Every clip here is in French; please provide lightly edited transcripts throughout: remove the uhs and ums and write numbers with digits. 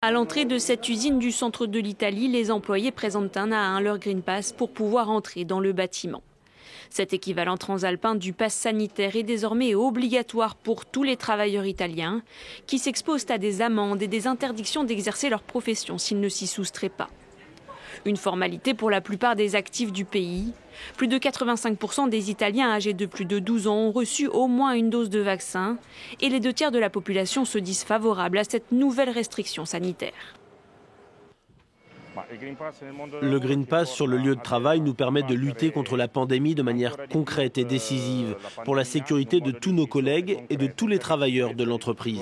À l'entrée de cette usine du centre de l'Italie, les employés présentent un à un leur Green Pass pour pouvoir entrer dans le bâtiment. Cet équivalent transalpin du pass sanitaire est désormais obligatoire pour tous les travailleurs italiens qui s'exposent à des amendes et des interdictions d'exercer leur profession s'ils ne s'y soustraient pas. Une formalité pour la plupart des actifs du pays. Plus de 85% des Italiens âgés de plus de 12 ans ont reçu au moins une dose de vaccin et les 2 tiers de la population se disent favorables à cette nouvelle restriction sanitaire. Le Green Pass sur le lieu de travail nous permet de lutter contre la pandémie de manière concrète et décisive pour la sécurité de tous nos collègues et de tous les travailleurs de l'entreprise.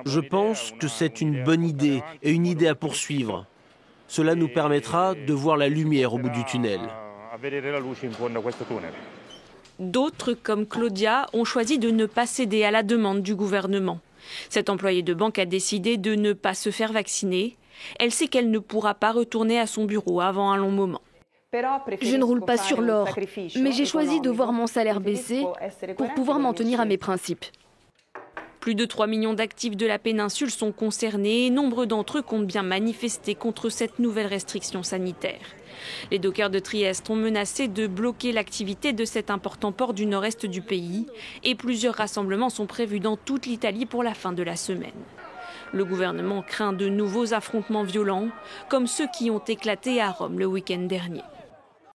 Je pense que c'est une bonne idée et une idée à poursuivre. Cela nous permettra de voir la lumière au bout du tunnel. D'autres, comme Claudia, ont choisi de ne pas céder à la demande du gouvernement. Cette employée de banque a décidé de ne pas se faire vacciner. Elle sait qu'elle ne pourra pas retourner à son bureau avant un long moment. Je ne roule pas sur l'or, mais j'ai choisi de voir mon salaire baisser pour pouvoir m'en tenir à mes principes. Plus de 3 millions d'actifs de la péninsule sont concernés et nombre d'entre eux comptent bien manifester contre cette nouvelle restriction sanitaire. Les dockers de Trieste ont menacé de bloquer l'activité de cet important port du nord-est du pays et plusieurs rassemblements sont prévus dans toute l'Italie pour la fin de la semaine. Le gouvernement craint de nouveaux affrontements violents, comme ceux qui ont éclaté à Rome le week-end dernier.